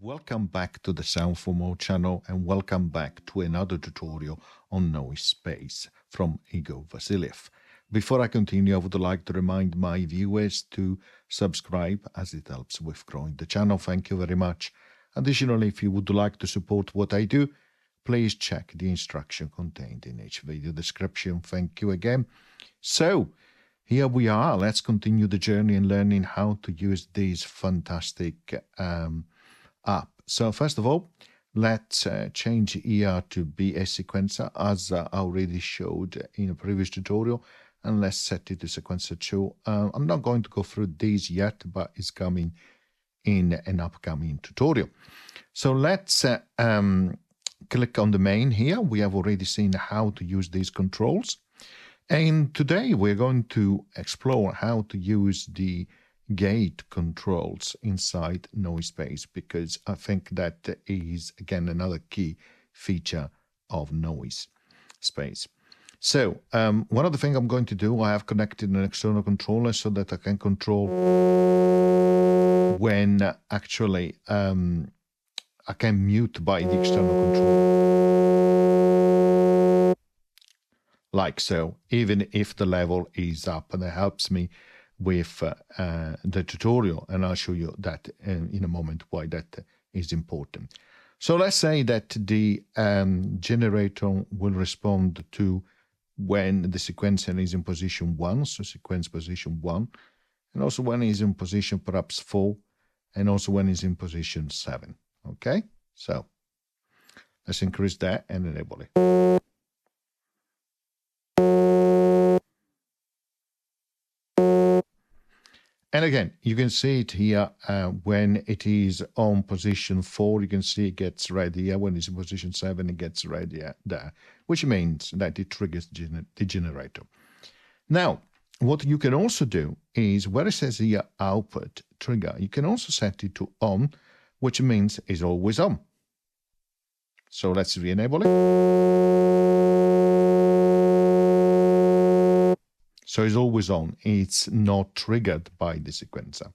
Welcome back to the Sound for More channel and welcome back to another tutorial on NoiseSpace from Igor Vasiliev. Before I continue, I would like to remind my viewers to subscribe as it helps with growing the channel. Thank you very much. Additionally, if you would like to support what I do, please check the instruction contained in each video description. Thank you again. So, here we are. Let's continue the journey in learning how to use this fantastic app. So first of all, let's change here to be a sequencer as I already showed in a previous tutorial, and let's set it to sequencer 2. I'm not going to go through these yet, but it's coming in an upcoming tutorial. So let's click on the main here. We have already seen how to use these controls. And today we're going to explore how to use the gate controls inside NoiseSpace, because I think that is, again, another key feature of NoiseSpace. So one of the things I'm going to do, I have connected an external controller so that I can control when actually I can mute by the external controller. Like so, even if the level is up, and it helps me with the tutorial, and I'll show you that in a moment why that is important. So let's say that the generator will respond to when the sequencer is in position 1, so sequence position 1, and also when it's in position perhaps 4, and also when it's in position 7. Okay, so let's increase that and enable it. And again, you can see it here when it is on position 4, you can see it gets red here. When it's in position 7, it gets red here, there, which means that it triggers the generator. Now, what you can also do is where it says here output trigger, you can also set it to on, which means it's always on. So let's re-enable it. So it's always on, it's not triggered by the sequencer.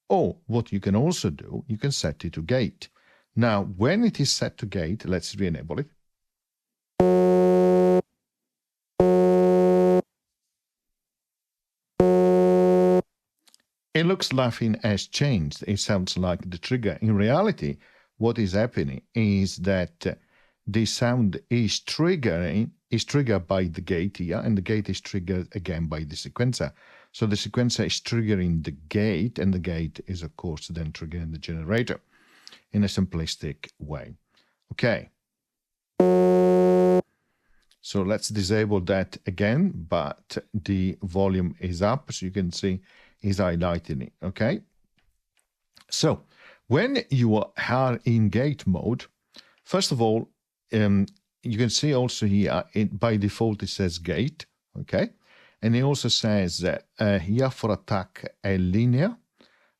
Or what you can also do, you can set it to gate. Now, when it is set to gate, let's re-enable it. It looks nothing has changed. It sounds like the trigger. In reality, what is happening is that the sound is triggered by the gate here, and the gate is triggered again by the sequencer. So the sequencer is triggering the gate, and the gate is, of course, then triggering the generator in a simplistic way. Okay. So let's disable that again, but the volume is up, so you can see it's highlighting it. Okay. So when you are in gate mode, first of all, you can see also here, by default, it says gate, okay? And it also says that here for attack, a linear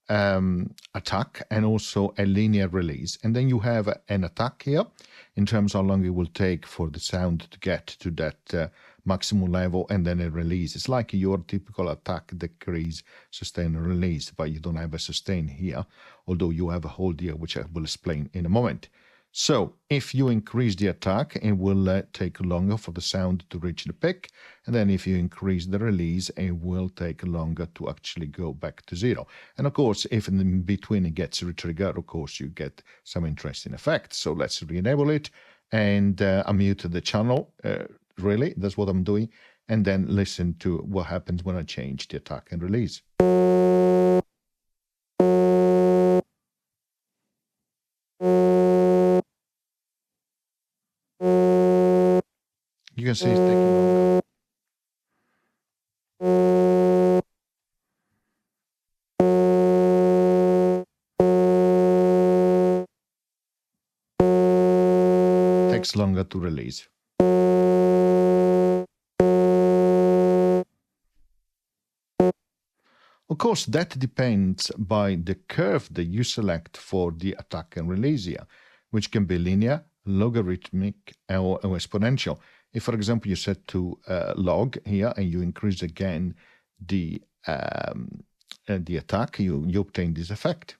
attack and also a linear release. And then you have an attack here in terms of how long it will take for the sound to get to that maximum level, and then a release. It's like your typical attack, decrease, sustain, and release, but you don't have a sustain here, although you have a hold here, which I will explain in a moment. So if you increase the attack, it will take longer for the sound to reach the peak. And then if you increase the release, it will take longer to actually go back to 0. And of course, if in between it gets re-triggered, of course, you get some interesting effects. So let's re-enable it and unmute the channel. Really, that's what I'm doing. And then listen to what happens when I change the attack and release. You can see it's taking longer. Takes longer to release. Of course, that depends by the curve that you select for the attack and release here, which can be linear, logarithmic, or exponential. If, for example, you set to log here and you increase again the attack, you obtain this effect.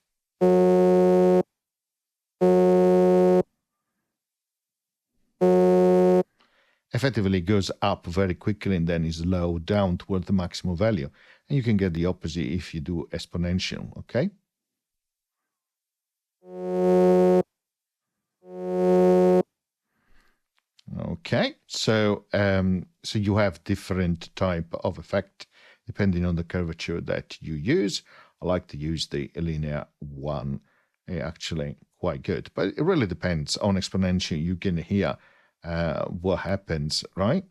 effectively goes up very quickly and then is low down toward the maximum value. And you can get the opposite if you do exponential, okay? Okay, so so you have different type of effect depending on the curvature that you use. I like to use the linear one, actually quite good, but it really depends on exponential. You can hear what happens, right?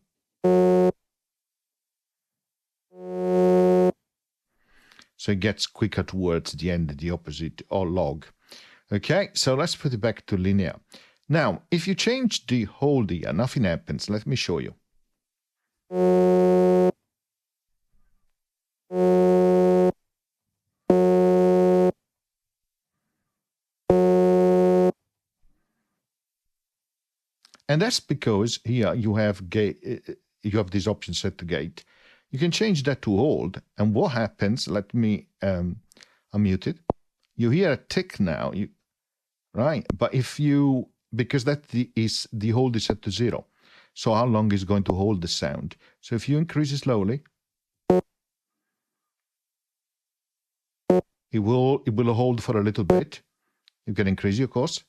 So it gets quicker towards the end, the opposite, or log. Okay, so let's put it back to linear. Now, if you change the hold here, nothing happens. Let me show you. And that's because here you have this option set to gate. You can change that to hold, and what happens? Let me unmute it. You hear a tick now, right? But if you, because the hold is set to 0, so how long is going to hold the sound? So if you increase it slowly, it will hold for a little bit. You can increase your course.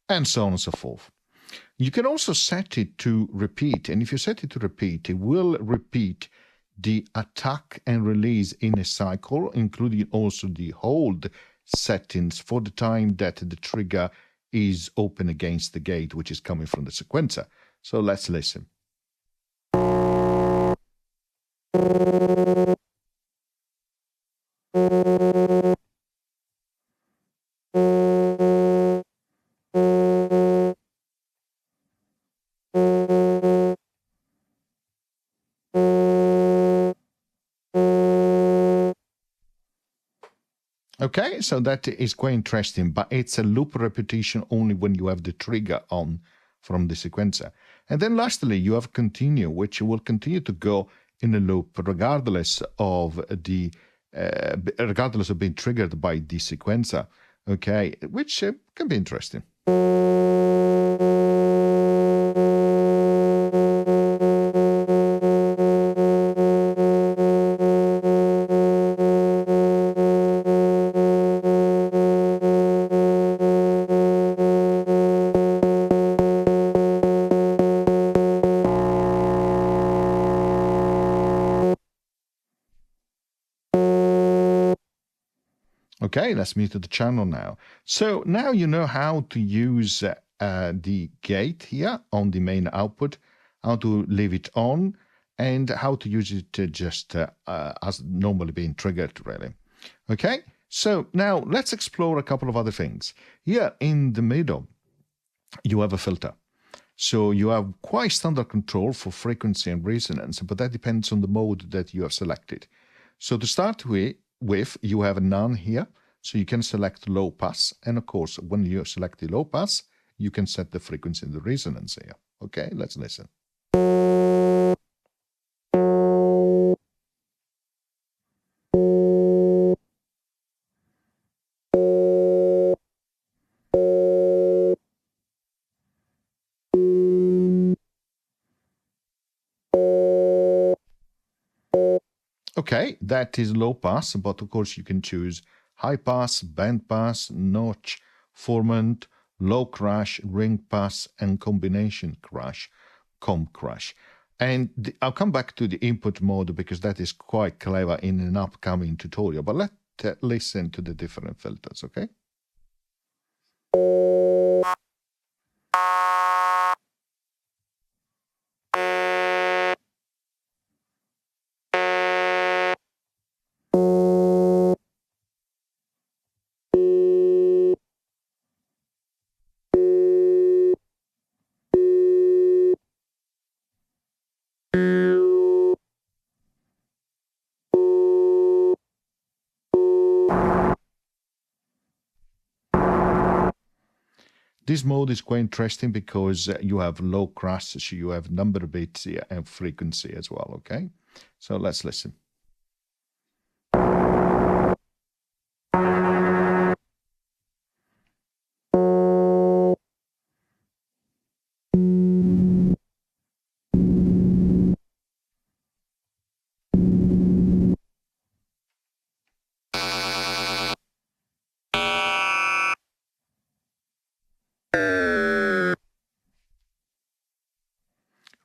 And so on and so forth. You can also set it to repeat, and if you set it to repeat, it will repeat the attack and release in a cycle, including also the hold settings for the time that the trigger is open against the gate, which is coming from the sequencer. So let's listen. Okay, so that is quite interesting, but it's a loop repetition only when you have the trigger on from the sequencer. And then lastly, you have continue, which will continue to go in a loop regardless of being triggered by the sequencer. Okay, which can be interesting. Okay, let's move to the channel now. So now you know how to use the gate here on the main output, how to leave it on, and how to use it just as normally being triggered, really. Okay, so now let's explore a couple of other things. Here in the middle, you have a filter. So you have quite standard control for frequency and resonance, but that depends on the mode that you have selected. So to start with, you have a none here. So you can select low pass. And of course, when you select the low pass, you can set the frequency and the resonance here. Okay, let's listen. Okay, that is low pass, but of course you can choose high pass, band pass, notch, formant, low crash, ring pass, and combination crash, comb crash. And I'll come back to the input mode because that is quite clever in an upcoming tutorial, but let's listen to the different filters, okay? This mode is quite interesting because you have low crash, so you have number of bits here and frequency as well, okay? So let's listen.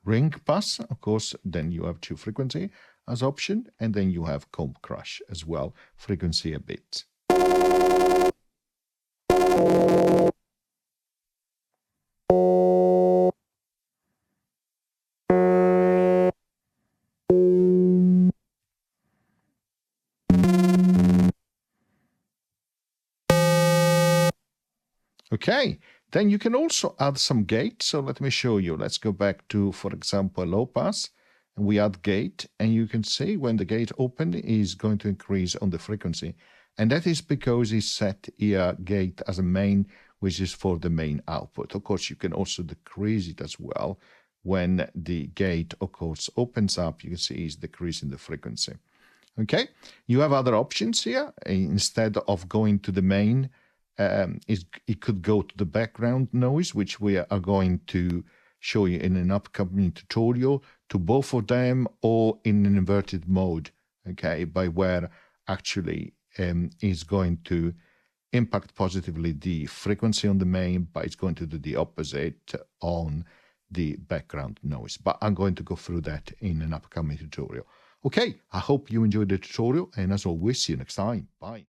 ring pass, of course, then you have 2 frequency as option, and then you have comb crush as well, frequency a bit. Okay, then you can also add some gate. So let me show you. Let's go back to, for example, low pass, and we add gate, and you can see when the gate open is going to increase on the frequency. And that is because it's set here gate as a main, which is for the main output. Of course, you can also decrease it as well. When the gate, of course, opens up, you can see it's decreasing the frequency. Okay, you have other options here. Instead of going to the main, it could go to the background noise, which we are going to show you in an upcoming tutorial, to both of them, or in an inverted mode, okay, by where actually is going to impact positively the frequency on the main, but it's going to do the opposite on the background noise. But I'm going to go through that in an upcoming tutorial. Okay, I hope you enjoyed the tutorial, and as always, see you next time. Bye.